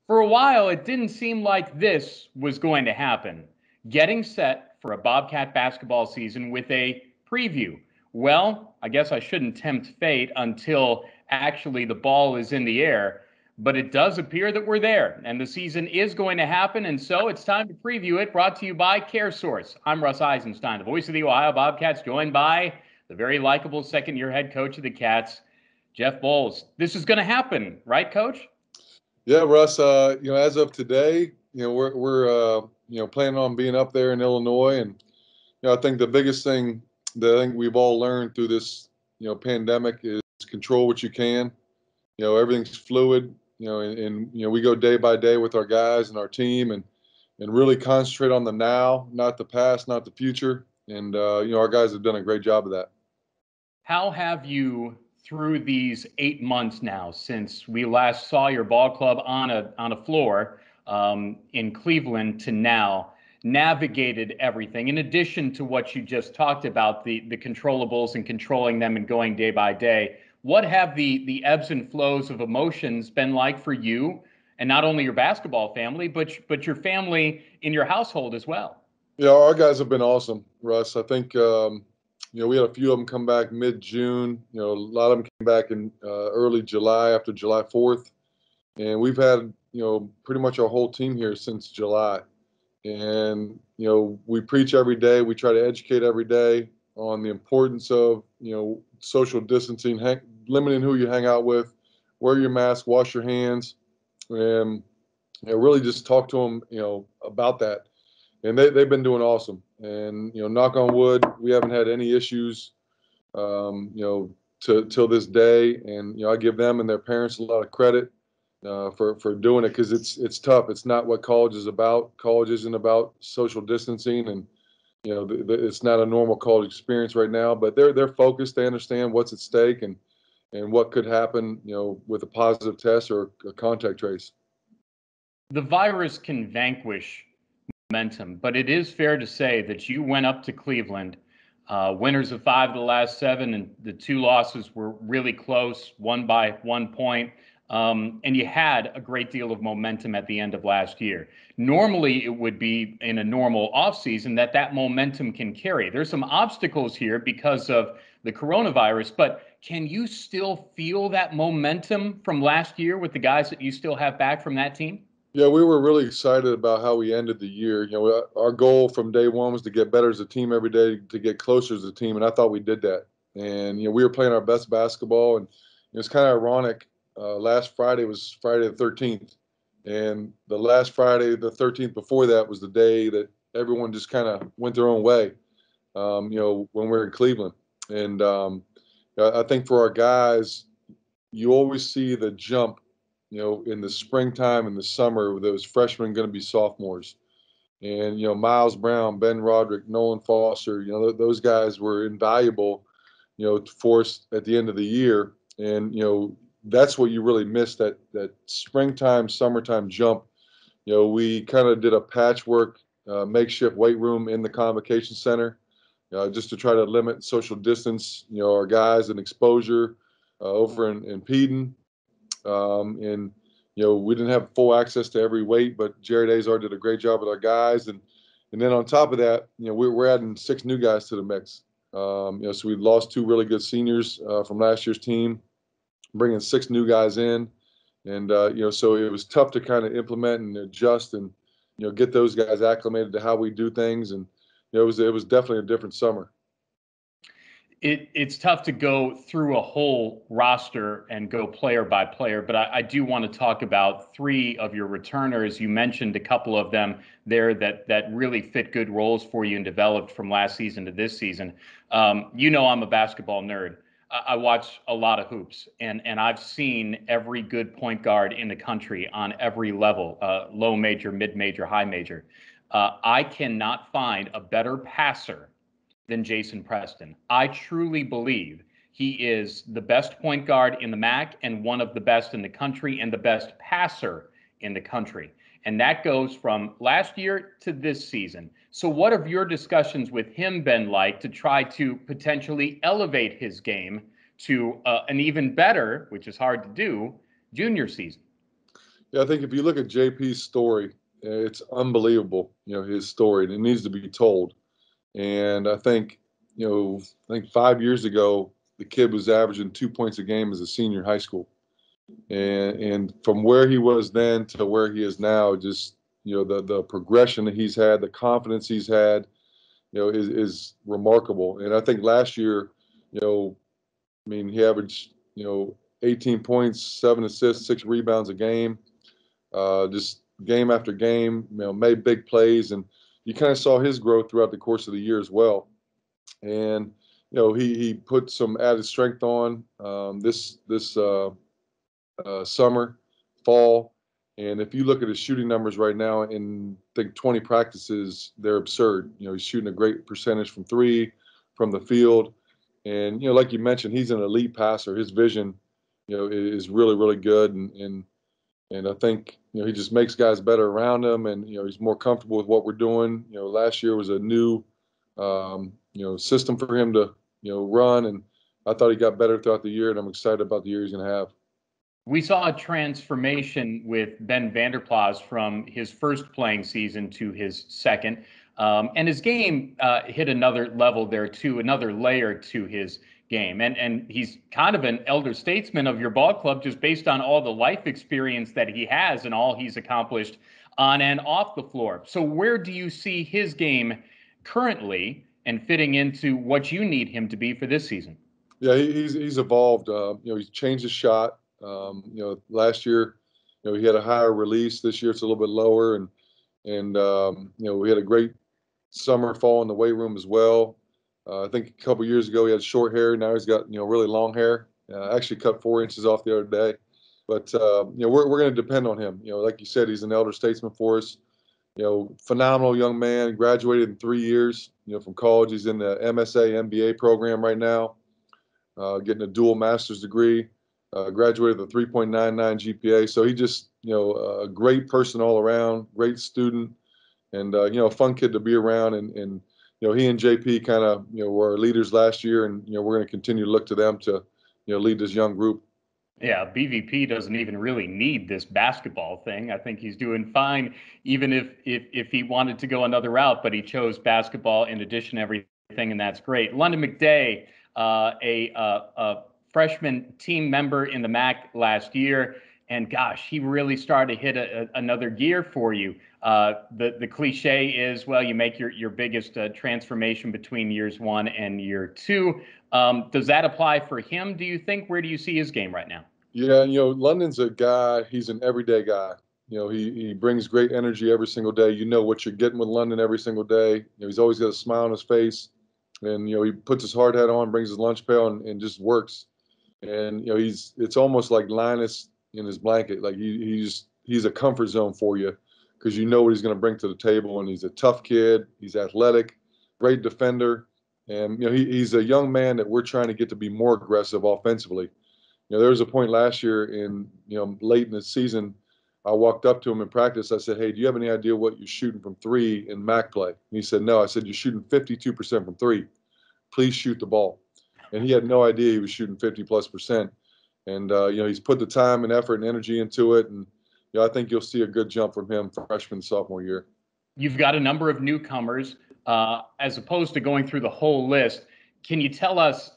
For a while, it didn't seem like this was going to happen. Getting set for a Bobcat basketball season with a preview. Well, I guess I shouldn't tempt fate until actually the ball is in the air, but it does appear that we're there, and the season is going to happen, and so it's time to preview it, brought to you by CareSource. I'm Russ Eisenstein, the voice of the Ohio Bobcats, joined by the very likable second-year head coach of the Cats, Jeff Boals. This is going to happen, right, Coach? Yeah, Russ. As of today, we're planning on being up there in Illinois, and I think the biggest thing that I think we've all learned through this pandemic is control what you can. Everything's fluid. And we go day by day with our guys and our team, and really concentrate on the now, not the past, not the future. And our guys have done a great job of that. How have you, through these 8 months now since we last saw your ball club on a floor in Cleveland to now, navigated everything, in addition to what you just talked about, the controllables and controlling them and going day by day? What have the ebbs and flows of emotions been like for you, and not only your basketball family, but your family in your household as well? Yeah, our guys have been awesome, Russ. I think we had a few of them come back mid-June. A lot of them came back in early July after July 4th. And we've had, pretty much our whole team here since July. And, we preach every day. We try to educate every day on the importance of, social distancing, limiting who you hang out with, wear your mask, wash your hands, and really just talk to them, about that. And they've been doing awesome. And, knock on wood, we haven't had any issues, till this day. And, I give them and their parents a lot of credit for doing it, because it's tough. It's not what college is about. College isn't about social distancing, and it's not a normal college experience right now. But they're focused. They understand what's at stake and what could happen, with a positive test or a contact trace. The virus can vanquish momentum, but it is fair to say that you went up to Cleveland, winners of 5 of the last 7, and the 2 losses were really close, one by 1 point. And you had a great deal of momentum at the end of last year. Normally, it would be in a normal offseason that momentum can carry. There's some obstacles here because of the coronavirus, but can you still feel that momentum from last year with the guys that you still have back from that team? Yeah, we were really excited about how we ended the year. Our goal from day one was to get better as a team every day, to get closer as a team, and I thought we did that. And we were playing our best basketball, and it's kind of ironic. Last Friday was Friday the 13th, and the last Friday, the 13th before that, was the day that everyone just kind of went their own way. When we were in Cleveland, and I think for our guys, you always see the jump. In the springtime and the summer, those freshmen going to be sophomores. And, Miles Brown, Ben Roderick, Nolan Foster, those guys were invaluable, for us at the end of the year. And, that's what you really missed, that springtime, summertime jump. We kind of did a patchwork makeshift weight room in the convocation center, just to try to limit social distance, our guys and exposure over in Peden. And we didn't have full access to every weight, but Jared Azar did a great job with our guys, and then on top of that, we're adding 6 new guys to the mix. So we lost 2 really good seniors from last year's team, bringing 6 new guys in, and so it was tough to kind of implement and adjust and get those guys acclimated to how we do things, and it was definitely a different summer. It's tough to go through a whole roster and go player by player, but I do want to talk about 3 of your returners. You mentioned a couple of them there that really fit good roles for you and developed from last season to this season. I'm a basketball nerd. I watch a lot of hoops, and I've seen every good point guard in the country on every level, low major, mid major, high major. I cannot find a better passer than Jason Preston. I truly believe he is the best point guard in the MAC and one of the best in the country and the best passer in the country. And that goes from last year to this season. So what have your discussions with him been like to try to potentially elevate his game to an even better, which is hard to do, junior season? Yeah, I think if you look at JP's story, it's unbelievable. His story, and it needs to be told. And I think 5 years ago, the kid was averaging 2 points a game as a senior in high school. And from where he was then to where he is now, just the progression that he's had, the confidence he's had, is remarkable. And I think last year, I mean, he averaged 18 points, 7 assists, 6 rebounds a game, just game after game. Made big plays, and you kind of saw his growth throughout the course of the year as well. And he put some added strength on this summer, fall. And if you look at his shooting numbers right now in, I think, 20 practices, they're absurd. He's shooting a great percentage from three, from the field. And, like you mentioned, he's an elite passer. His vision, is really, really good. And I think, he just makes guys better around him, and, he's more comfortable with what we're doing. Last year was a new, system for him to, run. And I thought he got better throughout the year, and I'm excited about the year he's going to have. We saw a transformation with Ben Vanderplas from his first playing season to his second. And his game hit another level there too, another layer to his game. And he's kind of an elder statesman of your ball club just based on all the life experience that he has and all he's accomplished on and off the floor. So where do you see his game currently and fitting into what you need him to be for this season? Yeah, he's evolved. He's changed his shot. Last year, he had a higher release. This year, it's a little bit lower, and we had a great summer, fall in the weight room as well. I think a couple years ago he had short hair. Now he's got really long hair. Actually cut 4 inches off the other day. But we're going to depend on him. Like you said, he's an elder statesman for us. Phenomenal young man. Graduated in 3 years. From college. He's in the MSA MBA program right now, getting a dual master's degree. Graduated with a 3.99 GPA. So he just a great person all around. Great student. And a fun kid to be around, and he and JP kind of were our leaders last year, and we're going to continue to look to them to lead this young group. Yeah, BVP doesn't even really need this basketball thing. I think he's doing fine, even if he wanted to go another route, but he chose basketball in addition to everything, and that's great. London McDay, a freshman team member in the MAC last year. And gosh, he really started to hit another gear for you. The cliche is, well, you make your biggest transformation between years 1 and year 2. Does that apply for him, do you think? Where do you see his game right now? Yeah, London's a guy. He's an everyday guy. He brings great energy every single day. You know what you're getting with London every single day. He's always got a smile on his face, and he puts his hard hat on, brings his lunch pail, and just works. And it's almost like Linus in his blanket. Like he's a comfort zone for you because you know what he's going to bring to the table. And he's a tough kid. He's athletic, great defender, and he's a young man that we're trying to get to be more aggressive offensively. There was a point last year in late in the season, I walked up to him in practice. I said, "Hey, do you have any idea what you're shooting from three in MAC play?" And he said, "No." I said, "You're shooting 52% from three. Please shoot the ball." And he had no idea he was shooting 50+%. And he's put the time and effort and energy into it, and I think you'll see a good jump from him freshman, sophomore year. You've got a number of newcomers, as opposed to going through the whole list. Can you tell us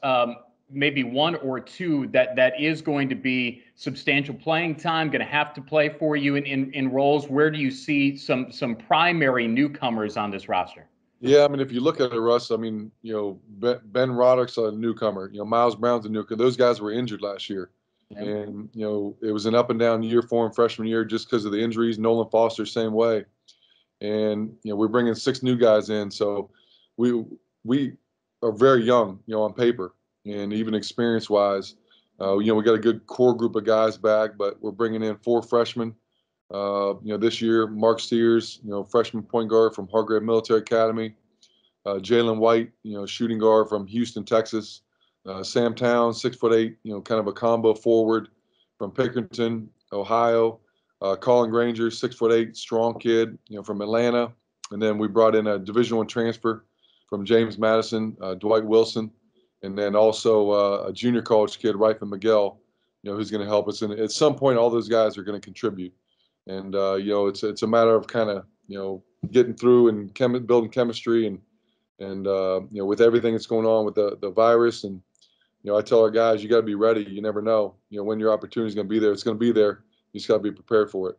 maybe one or two that is going to be substantial playing time, going to have to play for you in roles? Where do you see some primary newcomers on this roster? Yeah, I mean, if you look at it, Russ, I mean, Ben Roddick's a newcomer. Miles Brown's a newcomer. Those guys were injured last year. Yeah. And, it was an up and down year for him freshman year just because of the injuries. Nolan Foster, same way. And, we're bringing 6 new guys in. So we are very young, on paper and even experience-wise. We got a good core group of guys back, but we're bringing in 4 freshmen. This year, Mark Steers, freshman point guard from Hargrave Military Academy. Jalen White, shooting guard from Houston, Texas. Sam Towns, 6'8", kind of a combo forward from Pickerington, Ohio. Colin Granger, 6'8", strong kid, from Atlanta. And then we brought in a Division I transfer from James Madison, Dwight Wilson. And then also a junior college kid, Ryfin Miguel, who's going to help us. And at some point, all those guys are going to contribute. And it's a matter of kind of getting through and building chemistry and with everything that's going on with the virus. And I tell our guys, you got to be ready. You never know when your opportunity is going to be there. It's going to be there. You just got to be prepared for it.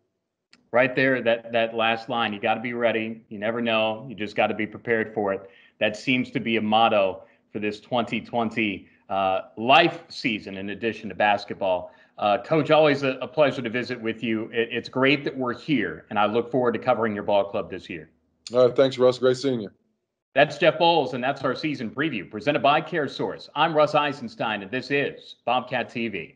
Right there, that last line, you got to be ready. You never know. You just got to be prepared for it. That seems to be a motto for this 2020 life season, in addition to basketball. Coach, always a pleasure to visit with you. It's great that we're here, and I look forward to covering your ball club this year. All right, thanks, Russ. Great seeing you. That's Jeff Boals, and that's our season preview presented by CareSource. I'm Russ Eisenstein, and this is Bobcat TV.